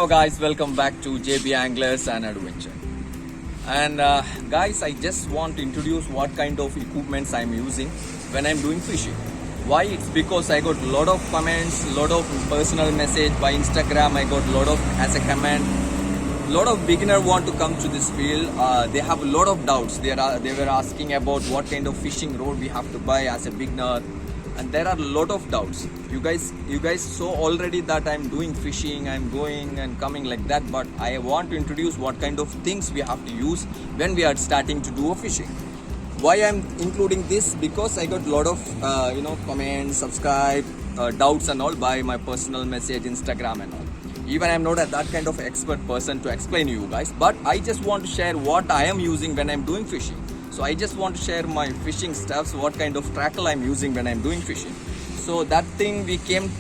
Hello guys, welcome back to JB Anglers and Adventure. And guys, I just want to introduce what kind of equipments I'm using when I'm doing fishing. Why? It's because I got a lot of comments, lot of personal message by Instagram. I got a lot of as a comment. Lot of beginner want to come to this field. They have a lot of doubts. They were asking about what kind of fishing rod we have to buy as a beginner, and there are a lot of doubts. You guys saw already that I'm doing fishing, I'm going and coming like that, but I want to introduce what kind of things we have to use when we are starting to do a fishing. Why I'm including this? Because I got a lot of comments, subscribe, doubts and all by my personal message, Instagram and all. Even I'm not that kind of expert person to explain to you guys, but I just want to share what I am using when I'm doing fishing. So I just want to share my fishing stuffs, what kind of tackle I'm using when I'm doing fishing. So that thing we came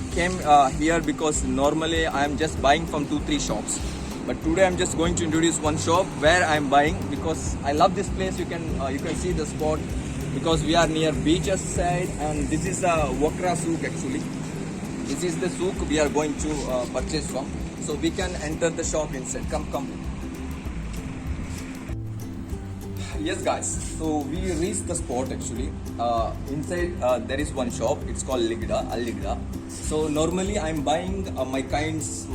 here because normally I'm just buying from 2-3 shops. But today I'm just going to introduce one shop where I'm buying because I love this place. You can see the spot because we are near beaches side, and this is a Wakra souk actually. This is the souk we are going to purchase from. So we can enter the shop inside. Come. Yes guys, so we reached the spot actually. Inside there is one shop. It's called Al Ligda. So normally I'm buying my things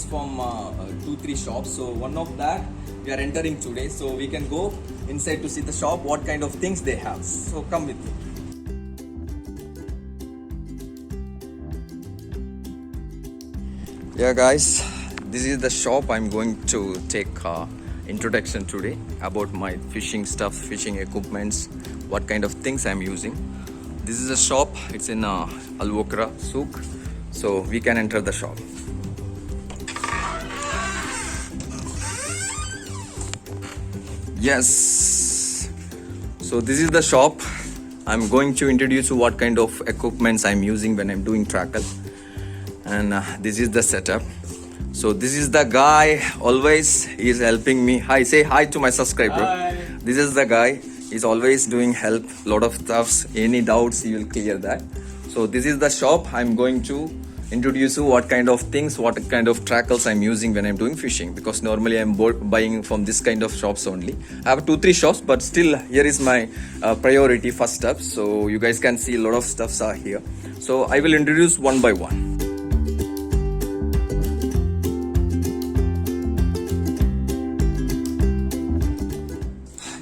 from 2-3 shops. So one of that we are entering today. So we can go inside to see the shop, what kind of things they have. So come with me. Yeah guys, this is the shop I'm going to take introduction today about my fishing stuff, fishing equipments, what kind of things I'm using. This is a shop. It's in Al Wakra souk. So we can enter the shop. Yes. So this is the shop. I'm going to introduce you what kind of equipments I'm using when I'm doing tackle. And this is the setup. So this is the guy, always he is helping me. Hi, say hi to my subscriber. Hi. This is the guy, he's always doing help, lot of stuffs, any doubts he will clear that. So this is the shop. I'm going to introduce you what kind of things, what kind of tackles I'm using when I'm doing fishing, because normally I'm buying from this kind of shops only. I have 2-3 shops, but still here is my priority first step. So you guys can see a lot of stuffs are here. So I will introduce one by one.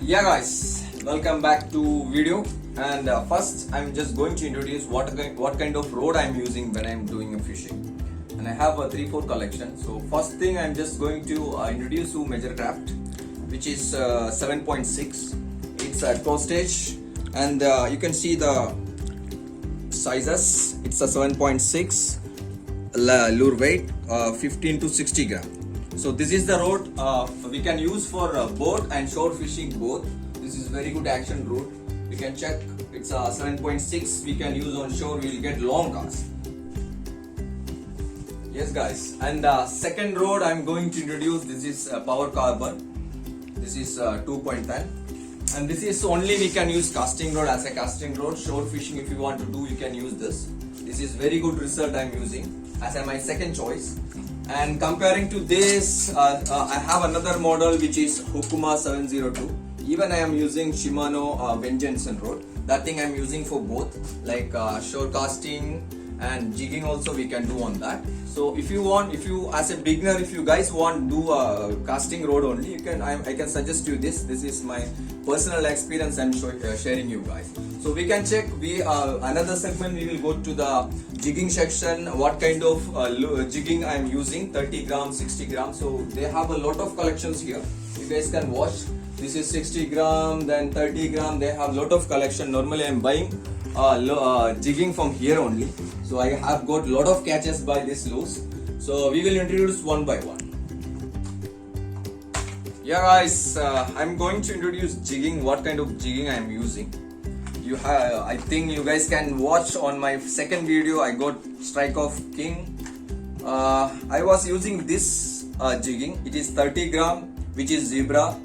Yeah guys, welcome back to video. And first I'm just going to introduce what kind of rod I'm using when I'm doing a fishing. And I have a 3-4 collection. So first thing I'm just going to introduce you Majorcraft, which is 7.6. It's a 12 stage, and you can see the sizes. It's a 7.6 lure weight, 15 to 60 gram. So this is the rod we can use for boat and shore fishing both. This is very good action rod. We can check. It's a 7.6. We can use on shore. We'll get long cast. Yes guys. And second rod I'm going to introduce. This is Power Carbon. This is 2.10. And this is only we can use casting rod as a casting rod. Shore fishing if you want to do, you can use this. This is very good result I'm using as my second choice. And comparing to this, I have another model which is Hokuma 702. Even I am using Shimano Vengeance rod. That thing I am using for both, like shore casting and jigging also we can do on that. So if you as a beginner, if you guys want to do a casting rod only, you can. I can suggest you this. This is my personal experience I'm sharing you guys. So we can check. Another segment we will go to the jigging section. What kind of jigging I'm using? 30 grams, 60 grams. So they have a lot of collections here. You guys can watch. This is 60 gram, then 30 gram. They have a lot of collection. Normally I'm buying jigging from here only. So I have got a lot of catches by this lures. So we will introduce one by one. Yeah guys, I'm going to introduce jigging. What kind of jigging I'm using? I think you guys can watch on my second video. I got Strike of King. I was using this jigging. It is 30 gram, which is zebra.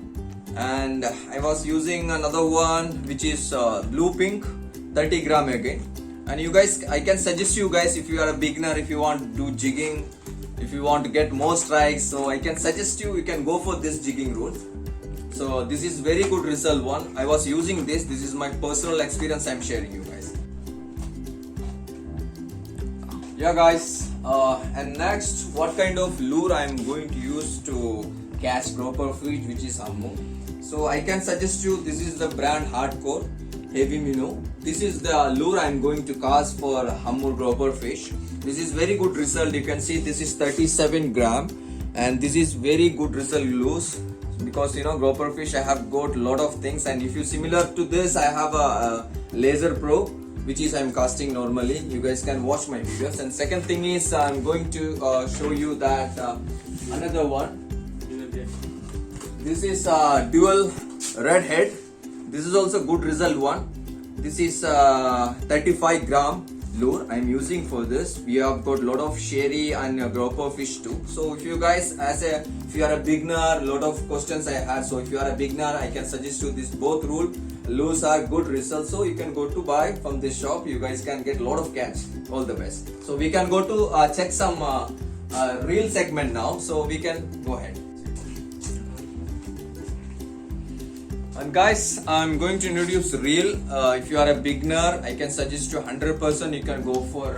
And I was using another one which is blue pink, 30 gram again. And you guys, I can suggest you guys, if you are a beginner, if you want to do jigging, if you want to get more strikes, so I can suggest you can go for this jigging rule. So this is very good result one. I was using this is my personal experience I'm sharing you guys. Yeah guys, and next what kind of lure I'm going to use to catch grouper fish, which is Hammu. So I can suggest you, this is the brand Hardcore Heavy Minnow. This is the lure I'm going to cast for Hammu grouper fish. This is very good result. You can see this is 37 gram and this is very good result loose, because you know grouper fish I have got lot of things, and if you similar to this I have a laser pro which is I'm casting normally. You guys can watch my videos. And second thing is I'm going to show you that another one. This is dual red head. This is also good result one. This is 35 gram lure I'm using for this. We have got lot of sherry and grouper fish too. So if you guys if you are a beginner, lot of questions I had. So if you are a beginner, I can suggest you this both lures are good results. So you can go to buy from this shop. You guys can get lot of catch. All the best. So we can go to check some reel segment now. So we can go ahead. And guys, I'm going to introduce reel. If you are a beginner, I can suggest you 100% you can go for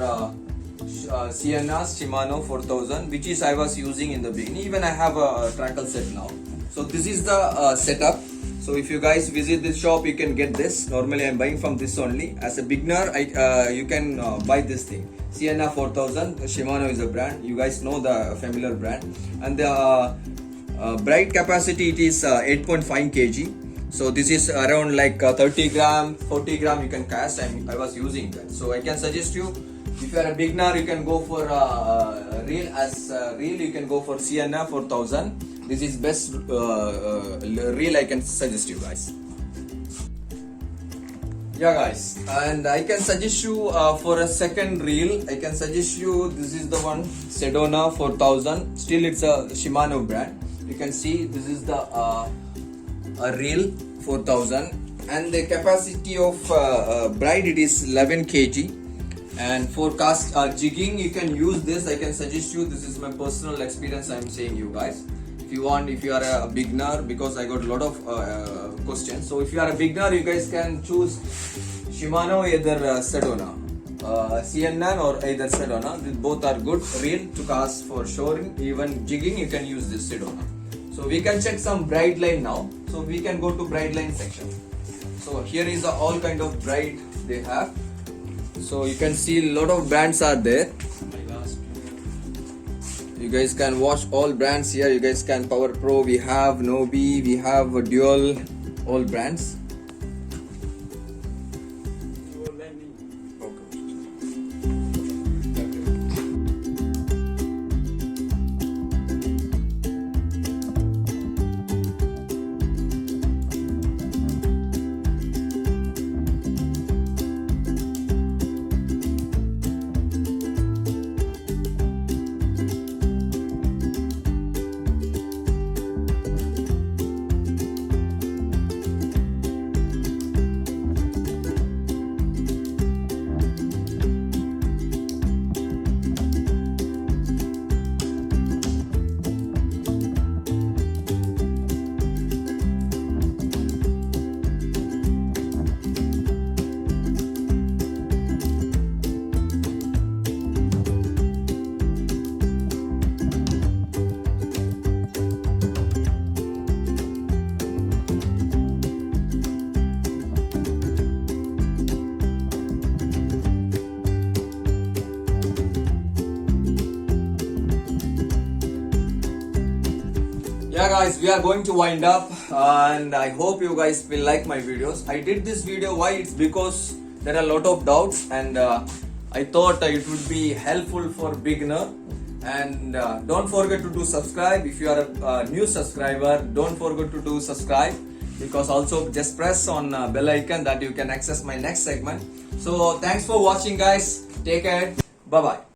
Sienna's Shimano 4000, which is I was using in the beginning. Even I have a trackle set now. So this is the setup. So if you guys visit this shop, you can get this. Normally I'm buying from this only. As a beginner, you can buy this thing. Sienna 4000, Shimano is a brand. You guys know the familiar brand. And the bright capacity, it is 8.5 kg. So this is around like 30 gram, 40 gram you can cast, and I was using that. So I can suggest you, if you are a beginner, you can go for reel. As reel, you can go for Sienna 4000. This is best reel I can suggest you guys. Yeah guys, and I can suggest you for a second reel, I can suggest you, this is the one Sedona 4000. Still it's a Shimano brand. You can see this is the a reel 4000, and the capacity of bride, it is 11 kg. And for cast jigging, you can use this. I can suggest you, this is my personal experience I'm saying you guys. If you want, if you are a beginner, because I got a lot of questions. So if you are a beginner, you guys can choose Shimano, either Sedona, Sienna or either Sedona. Both are good reel to cast for shoring. Even jigging, you can use this Sedona. So we can check some bride line now. So we can go to bride line section. So here is all kind of bride they have. So you can see a lot of brands are there. You guys can watch all brands here. You guys can Power Pro, we have Nobi, we have Dual, all brands. Yeah guys, we are going to wind up, and I hope you guys will like my videos. I did this video, why? It's because there are a lot of doubts, and I thought it would be helpful for beginner. And don't forget to do subscribe. If you are a new subscriber, don't forget to do subscribe, because also just press on bell icon that you can access my next segment. So thanks for watching guys. Take care. Bye bye.